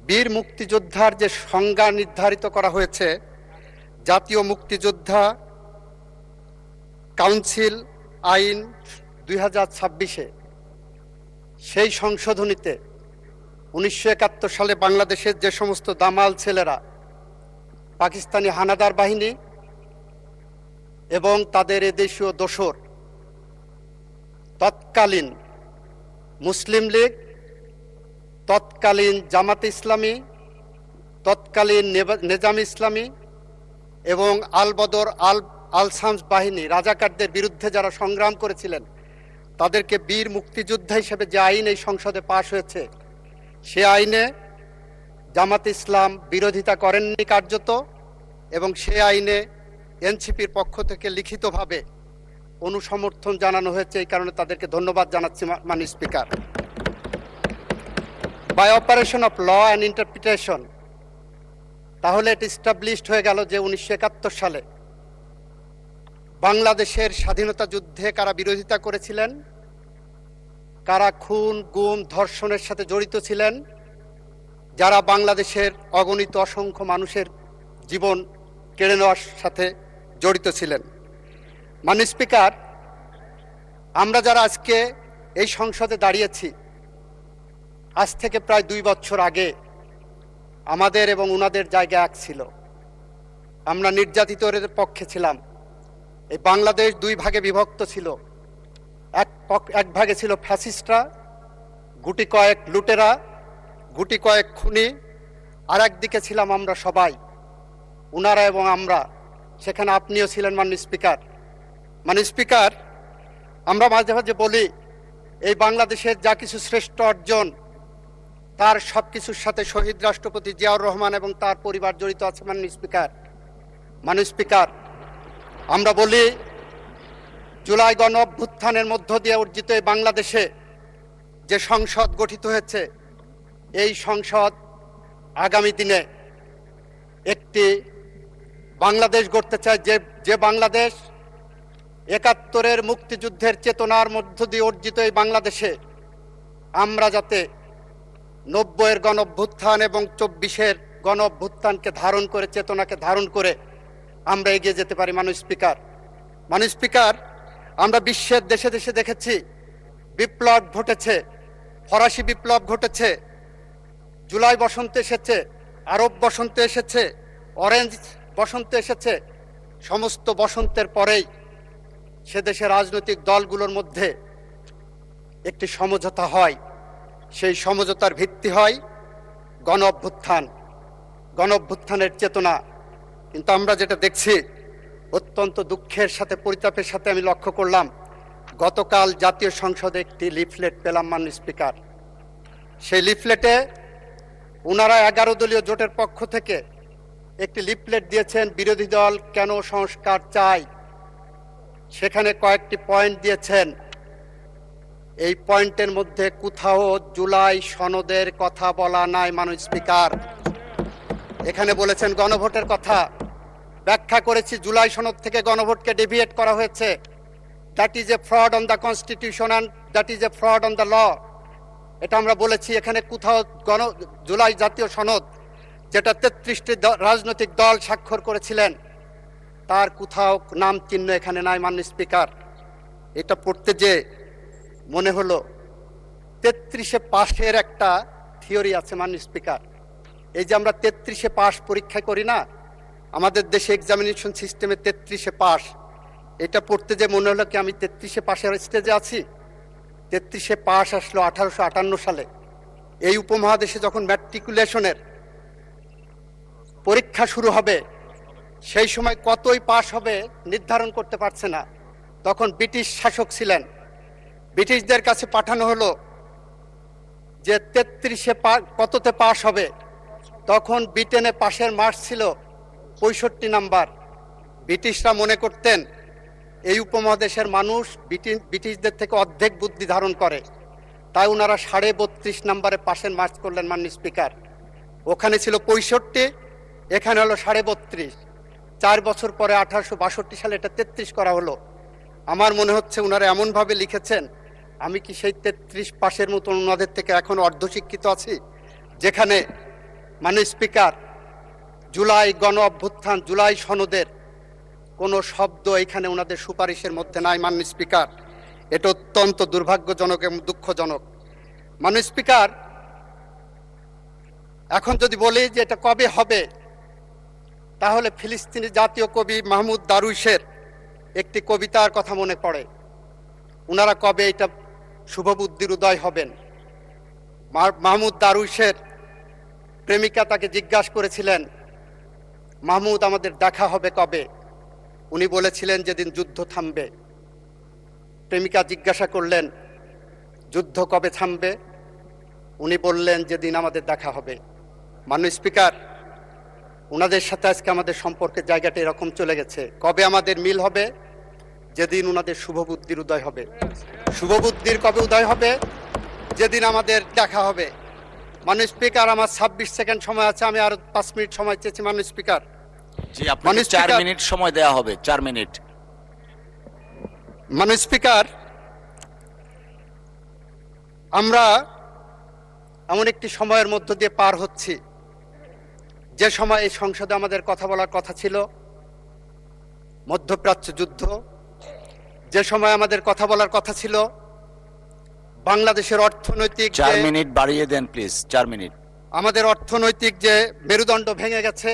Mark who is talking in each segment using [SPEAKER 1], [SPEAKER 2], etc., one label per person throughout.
[SPEAKER 1] বীর মুক্তিযোদ্ধার যে সংজ্ঞা নির্ধারিত করা হয়েছে জাতীয় মুক্তিযোদ্ধা কাউন্সিল আইন 2026-এ, সেই সংশোধনীতে 1971 সালে বাংলাদেশের যে সমস্ত দামাল ছেলেরা পাকিস্তানি হানাদার বাহিনী এবং তাদের এদেশীয় দোসর তৎকালীন মুসলিম লীগ, তৎকালীন জামাতে ইসলামী, তৎকালীন নেজাম ইসলামী এবং আল বদর আল শামস বাহিনী রাজাকারদের বিরুদ্ধে যারা সংগ্রাম করেছিলেন তাদেরকে বীর মুক্তিযোদ্ধা হিসেবে যে আইন এই সংসদে পাশ হয়েছে, সে আইনে জামাতে ইসলাম বিরোধিতা করেননি কার্যত, এবং সে আইনে এনসিপির পক্ষ থেকে লিখিতভাবে অনুসমর্থন জানানো হয়েছে। এই কারণে তাদেরকে ধন্যবাদ জানাচ্ছি মাননীয় speaker. By operation of law and interpretation, তাহলে এটা এস্টাবলিশড হয়ে গেল যে 1971 সালে বাংলাদেশের স্বাধীনতা যুদ্ধে কারা বিরোধিতা করেছিলেন, কারা খুন, গুম, ধর্ষণের সাথে জড়িত ছিলেন, যারা বাংলাদেশের অগণিত অসংখ্য মানুষের জীবন কেড়ে নেওয়ার সাথে জড়িত ছিলেন। মাননীয় স্পিকার, আমরা যারা আজকে এই সংসদে দাঁড়িয়েছি, আজ থেকে প্রায় 2 বছর আগে আমাদের এবং উনাদের জায়গা এক ছিল। আমরা নির্যাতিতদের পক্ষে ছিলাম। এই বাংলাদেশ 2 ভাগে বিভক্ত ছিল। এক ভাগে ছিল ফ্যাসিস্টরা, গুটি কয়েক লুটেরা, গুটি কয়েক খুনি, আর একদিকে ছিলাম আমরা সবাই, উনারা এবং আমরা। সেখানে আপনিও ছিলেন মাননীয় স্পিকার। মাননীয় স্পিকার, আমরা মাঝে মাঝে বলি এই বাংলাদেশের যা কিছু শ্রেষ্ঠ অর্জন তার সব কিছুর সাথে শহীদ রাষ্ট্রপতি জিয়াউর রহমান এবং তার পরিবার জড়িত আছে। মাননীয় স্পিকার, আমরা বলি জুলাই গণ অভ্যুত্থানের মধ্য দিয়ে অর্জিত এই বাংলাদেশে যে সংসদ গঠিত হয়েছে, এই সংসদ আগামী দিনে একটি বাংলাদেশ গড়তে চায়, যে বাংলাদেশ 71-এর মুক্তিযুদ্ধের চেতনার মধ্য দিয়ে অর্জিত এই বাংলাদেশে আমরা যাতে 90-এর গণ অভ্যুত্থান এবং 24-এর গণ অভ্যুত্থানকে ধারণ করে, চেতনাকে ধারণ করে আমরা এগিয়ে যেতে পারি। মাননীয় স্পিকার, আমরা বিশ্বের দেশে দেশে দেখেছি বিপ্লব ঘটেছে, ফরাসি বিপ্লব ঘটেছে, জুলাই বসন্ত এসেছে, আরব বসন্ত এসেছে, অরেঞ্জ বসন্ত এসেছে। সমস্ত বসন্তের পরেই সে দেশের রাজনৈতিক দলগুলোর মধ্যে একটি সমঝোতা হয়। সেই সমঝোতার ভিত্তি হয় গণ অভ্যুত্থানের চেতনা। কিন্তু আমরা যেটা দেখছি, অত্যন্ত দুঃখের সাথে, পরিতাপের সাথে আমি লক্ষ্য করলাম, গতকাল জাতীয় সংসদে একটি লিফলেট পেলাম মাননীয় স্পিকার। সেই লিফলেটে ওনারা 11 দলীয় জোটের পক্ষ থেকে একটি লিফলেট দিয়েছেন, বিরোধী দল কেন সংস্কার চায়। সেখানে কয়েকটি পয়েন্ট দিয়েছেন। এই পয়েন্টের মধ্যে কোথাও জুলাই সনদের কথা বলা নাই মাননীয় স্পিকার। এখানে বলেছেন গণভোটের কথা। ব্যাখ্যা করেছি, জুলাই সনদ থেকে গণভোটকে ডেভিয়েট করা হয়েছে। That is a fraud on the constitution and that is a fraud on the law. এটা আমরা বলেছি। এখানে কোথাও জুলাই জাতীয় সনদ, যেটা 33টি রাজনৈতিক দল স্বাক্ষর করেছিলেন, তার কোথাও নাম চিহ্ন এখানে নাই মাননীয় স্পিকার। এটা পড়তে যে মনে হলো 33-এ পাশের একটা থিওরি আছে মাননীয় স্পিকার। এই যে আমরা 33-এ পাশ পরীক্ষা করি না, আমাদের দেশে এক্সামিনেশন সিস্টেমে 33-এ পাশ, এটা পড়তে যে মনে হলো কি আমি 33-এ পাশের স্টেজে আছি। 33-এ পাশ আসলো 1858 সালে। এই উপমহাদেশে যখন ম্যাট্রিকুলেশনের পরীক্ষা শুরু হবে, সেই সময় কতই পাশ হবে নির্ধারণ করতে পারছে না। তখন ব্রিটিশ শাসক ছিলেন। ব্রিটিশদের কাছে পাঠানো হলো যে 33-এ কততে পাশ হবে। তখন ব্রিটেনে পাশের মার্কস ছিল 65 নাম্বার। ব্রিটিশরা মনে করতেন এই উপমহাদেশের মানুষ ব্রিটিশদের থেকে অর্ধেক বুদ্ধি ধারণ করে, তাই ওনারা 32.5 নাম্বারে পাশের মার্কস করলেন মাননীয় স্পিকার। ওখানে ছিল 65, এখানে হলো 32.5। 4 বছর পরে 1862 সালে এটা 33 করা হলো। আমার মনে হচ্ছে ওনারা এমনভাবে লিখেছেন, আমি কি সেই 33 পাশের মতন ওনাদের থেকে এখন অর্ধশিক্ষিত আছি, যেখানে মাননীয় স্পিকার, জুলাই গণ অভ্যুত্থান, জুলাই সনদের কোনো শব্দ এখানে ওনাদের সুপারিশের মধ্যে নাই। মাননীয় স্পিকার, এটা অত্যন্ত দুর্ভাগ্যজনক এবং দুঃখজনক। মাননীয় স্পিকার, এখন যদি বলি যে এটা কবে হবে, তাহলে ফিলিস্তিনি জাতীয় কবি মাহমুদ দারুইশের একটি কবিতার কথা মনে পড়ে। ওনারা কবে এটা শুভবুদ্ধির উদয় হবেন। মাহমুদ দারুইশের প্রেমিকা তাকে জিজ্ঞাসা করেছিলেন, মাহমুদ আমাদের দেখা হবে কবে? উনি বলেছিলেন যেদিন যুদ্ধ থামবে। প্রেমিকা জিজ্ঞাসা করলেন, যুদ্ধ কবে থামবে? উনি বললেন যেদিন আমাদের দেখা হবে। মাননীয় স্পিকার, ওনাদের সাথে আজকে আমাদের সম্পর্কের জায়গাটা এরকম চলে গেছে। কবে আমাদের মিল হবে? যেদিন ওনাদের শুভবুদ্ধির উদয় হবে। শুভবুদ্ধির কবে উদয় হবে? যেদিন আমাদের দেখা হবে। মাননীয় স্পিকার, আমার 26 সেকেন্ড সময় আছে, আমি আরো 5 মিনিট সময় চেয়েছি। মাননীয় স্পিকার,
[SPEAKER 2] জি, আপনাকে 4 মিনিট সময় দেওয়া হবে। 4 মিনিট।
[SPEAKER 1] মাননীয় স্পিকার, আমরা এমন একটি সময়ের মধ্য দিয়ে পার হচ্ছি, যে সময় এই সংসদে আমাদের কথা বলার কথা ছিল মধ্যপ্রাচ্য যুদ্ধ, যে সময় আমাদের কথা বলার কথা ছিল বাংলাদেশের অর্থনৈতিক।
[SPEAKER 2] 4 মিনিট বাড়িয়ে দেন প্লিজ। 4 মিনিট।
[SPEAKER 1] আমাদের অর্থনৈতিক যে মেরুদণ্ড ভেঙে গেছে,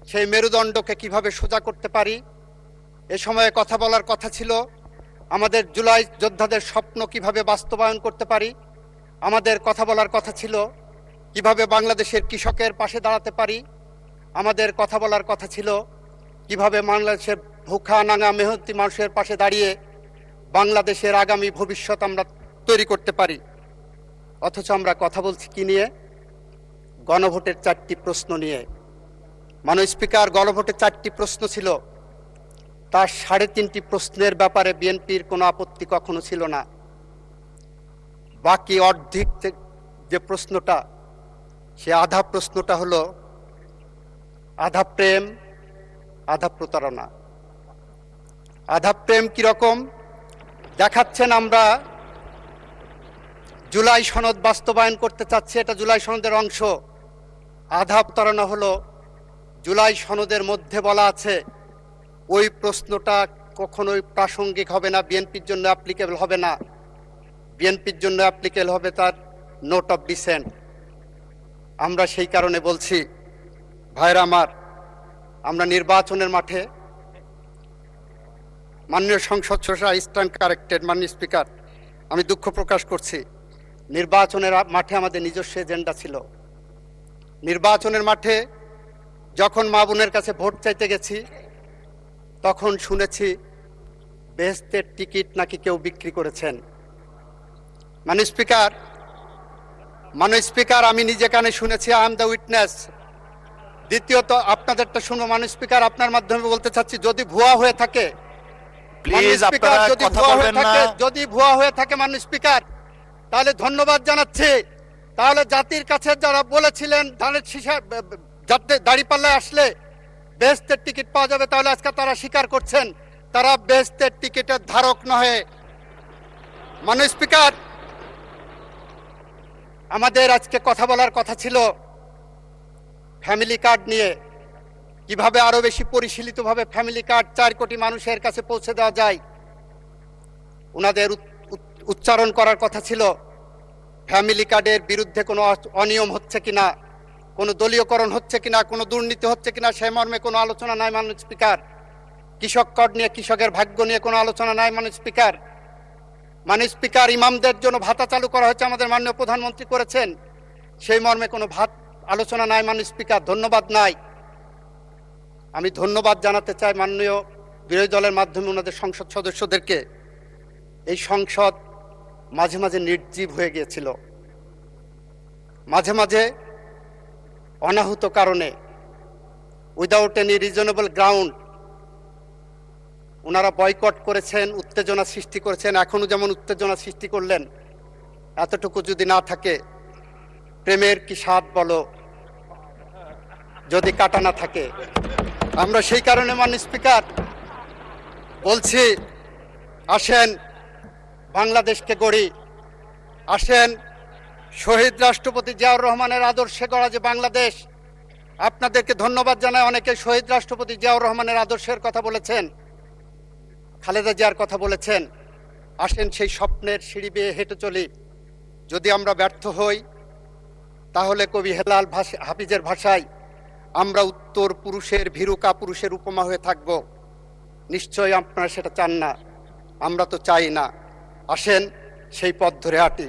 [SPEAKER 1] সেই মেরুদণ্ডকে কিভাবে সোজা করতে পারি, এ সময়ে কথা বলার কথা ছিল আমাদের জুলাই যোদ্ধাদের স্বপ্ন কিভাবে বাস্তবায়ন করতে পারি। আমাদের কথা বলার কথা ছিল কিভাবে বাংলাদেশের কৃষকের পাশে দাঁড়াতে পারি। আমাদের কথা বলার কথা ছিল কিভাবে বাংলাদেশের ভুখা নাঙা মেহনতি মানুষের পাশে দাঁড়িয়ে বাংলাদেশের আগামী ভবিষ্যৎ আমরা তৈরি করতে পারি। অথচ আমরা কথা বলছি কি নিয়ে? গণভোটের 4টি প্রশ্ন নিয়ে। মাননীয় স্পিকার, গণভোটের 4টি প্রশ্ন ছিল, তার 3.5টি প্রশ্নের ব্যাপারে বিএনপির কোনো আপত্তি কখনো ছিল না। বাকি অর্ধেক যে প্রশ্নটা, সে আধা প্রশ্নটা হলো আধা প্রেম আধা প্রতারণা। আধা প্রেম কিরকম দেখাচ্ছেন? আমরা জুলাই সনদ বাস্তবায়ন করতে চাচ্ছি, এটা জুলাই সনদের অংশ। আধা প্রতারণা হলো জুলাই সনদের মধ্যে বলা আছে ওই প্রশ্নটা কখনোই প্রাসঙ্গিক হবে না, বিএনপির জন্য অ্যাপ্লিকেবল হবে না। বিএনপির জন্য অ্যাপ্লিকেবল হবে তার নোট অফ ডিসেন্ট। আমরা সেই কারণে বলছি, ভাইরা আমার, আমরা নির্বাচনের মাঠে, মাননীয় সংসদ সদস্য স্ট্যান্ড কারেক্টেড। মাননীয় স্পিকার, আমি দুঃখ প্রকাশ করছি, নির্বাচনের মাঠে আমাদের নিজস্ব এজেন্ডা ছিল। নির্বাচনের মাঠে যখন মা বোনের কাছে ভোট চাইতে গেছি, তখন শুনেছি বেহেশতের টিকিট নাকি কেউ বিক্রি করেছেন। মাননীয় স্পিকার, আমি নিজে কানে শুনেছি, আই এম দ্য উইটনেস। দ্বিতীয়ত, আপনাদেরটা শুনো। মাননীয় স্পিকার, আপনার মাধ্যমে বলতে চাচ্ছি, যদি ভুয়া হয়ে থাকে,
[SPEAKER 2] প্লিজ আপনারা কথা বলবেন না।
[SPEAKER 1] যদি ভুয়া হয়ে থাকে মাননীয় স্পিকার, তাহলে ধন্যবাদ জানাচ্ছি। তাহলে জাতির কাছে যারা বলেছিলেন ধানের শীষে দাঁড়িপাল্লায় আসলে বেহেশতের টিকিট পাওয়া যাবে, তাহলে আজকে তারা স্বীকার করছেন তারা বেহেশতের টিকিটের ধারক নহে। মাননীয় স্পিকার, আমাদের আজকে কথা বলার কথা ছিল ফ্যামিলি কার্ড নিয়ে, কিভাবে আরো বেশি পরিশীলিতভাবে ফ্যামিলি কার্ড 4 কোটি মানুষের কাছে পৌঁছে দেওয়া যায়। ওনাদের উচ্চারণ করার কথা ছিল ফ্যামিলি কার্ডের বিরুদ্ধে কোনো অনিয়ম হচ্ছে কিনা, কোনো দলীয়করণ হচ্ছে কিনা, কোনো দুর্নীতি হচ্ছে কিনা, সেই মর্মে কোনো আলোচনা নাই। মাননীয় স্পিকার, কৃষক কার্ড নিয়ে, কৃষকের ভাগ্য নিয়ে কোনো আলোচনা নাই। মাননীয় স্পিকার, ইমামদের জন্য ভাতা চালু করা হয়েছে, আমাদের মাননীয় প্রধানমন্ত্রী করেছেন, সেই মর্মে কোনো আলোচনা নাই। মাননীয় স্পিকার, ধন্যবাদ নাই। আমি ধন্যবাদ জানাতে চাই মাননীয় বিরোধী দলের মাধ্যমে ওনাদের সংসদ সদস্যদেরকে। এই সংসদ মাঝে মাঝে নির্জীব হয়ে গিয়েছিল, মাঝে মাঝে অনাহুত কারণে, উইদাউট এনি রিজনেবল গ্রাউন্ড ওনারা বয়কট করেছেন, উত্তেজনা সৃষ্টি করেছেন। এখনো যেমন উত্তেজনা সৃষ্টি করলেন, এতটুকু যদি না থাকে, প্রেমের কি স্বাদ বলো যদি কাটা না থাকে। আমরা সেই কারণে মাননীয় স্পিকার বলছি, আসেন বাংলাদেশকে গড়ি, আসেন শহীদ রাষ্ট্রপতি জিয়াউর রহমানের আদর্শে গড়া যে বাংলাদেশ, আপনাদেরকে ধন্যবাদ জানাই। অনেকে শহীদ রাষ্ট্রপতি জিয়াউর রহমানের আদর্শের কথা বলেছেন, খালেদা জিয়ার কথা বলেছেন। আসেন সেই স্বপ্নের সিঁড়ি বেয়ে হেঁটে চলি। যদি আমরা ব্যর্থ হই, তাহলে কবি হেলাল হাফিজের ভাষায় আমরা উত্তর পুরুষের ভীরুকা পুরুষের উপমা হয়ে থাকব। নিশ্চয়ই আপনারা সেটা চান না, আমরা তো চাই না। আসেন সেই পথ ধরে হাঁটি।